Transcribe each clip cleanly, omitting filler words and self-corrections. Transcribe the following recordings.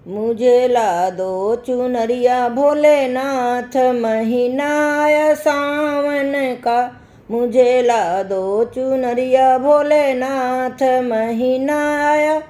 मुझे ला दो चुनरिया भोलेनाथ, महीना आया सावन का। मुझे ला दो चुनरिया भोलेनाथ, महीना आया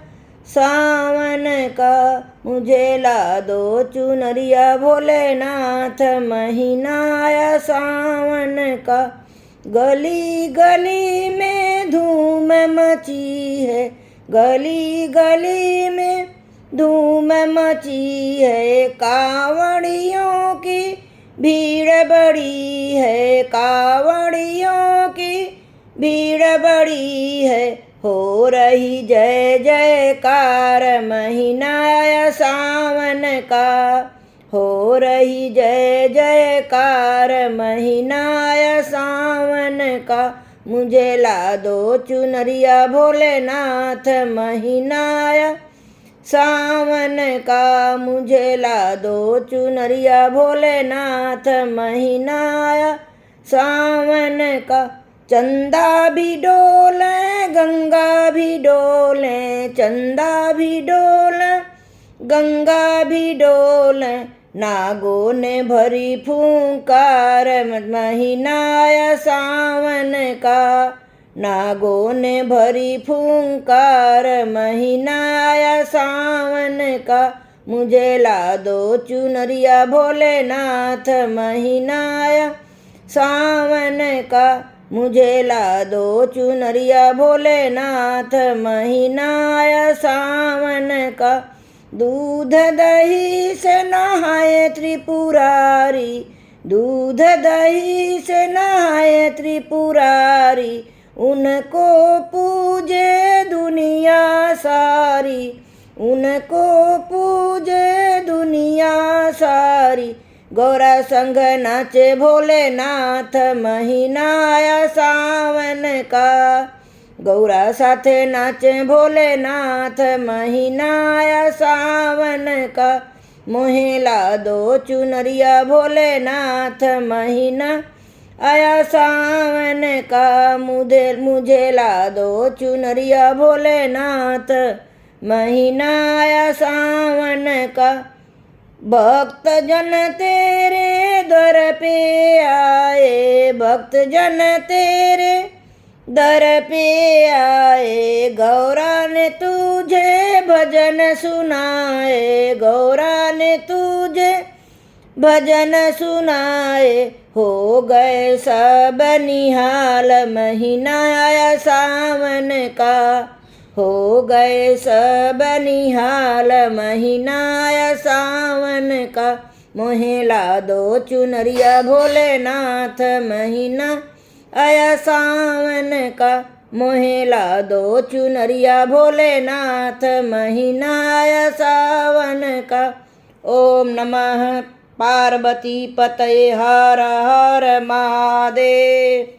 सावन का। मुझे ला दो चुनरिया भोलेनाथ, महीना आया सावन का। गली गली में धूम मची है, गली गली में धूम मची है। कावड़ियों की भीड़ बड़ी है, कावड़ियों की भीड़ बड़ी है। हो रही जय जयकार, महीना आया सावन का। हो रही जय जयकार, महीना आया सावन का। मुझे ला दो चुनरिया भोलेनाथ, महीना आया सावन का। मुझे ला दो चुनरिया भोलेनाथ, महीना आया सावन का। चंदा भी डोले गंगा भी डोले, चंदा भी डोले गंगा भी डोले। नागों ने भरी फूंकार, महीना आया सावन का। नागों ने भरी फूंकार, महीना आया सावन का। मुझे ला दो चुनरिया भोलेनाथ, महीना आया सावन का। मुझे ला दो चुनरिया भोलेनाथ, महीना आया सावन का। दूध दही से नहाए त्रिपुरारी, दूध दही से नहाए त्रिपुरारी। उनको पूजे दुनिया सारी, उनको पूजे दुनिया सारी। गौरा संग नाचे भोलेनाथ, महीना आया सावन का। गौरा साथे नाचे भोलेनाथ, महीना आया सावन का। मोहे ला दो चुनरिया भोलेनाथ, महीना आया सावन का। मुझे ला दो चुनरिया भोलेनाथ, महीना आया सावन का। भक्त जन तेरे दर पे आए, भक्त जन तेरे दर पे आए। गौरा ने तुझे भजन सुनाए, गौरा ने तुझे भजन सुनाए। हो गए सब निहाल, महीना आया सावन का। हो गए सब निहाल, महीना आया सावन का। मोहे ला दो चुनरिया भोलेनाथ, महीना आया सावन का। मोहे ला दो चुनरिया भोलेनाथ, महीना आया सावन का। ओम नमः पार्वती पतये, हर हर महादेव।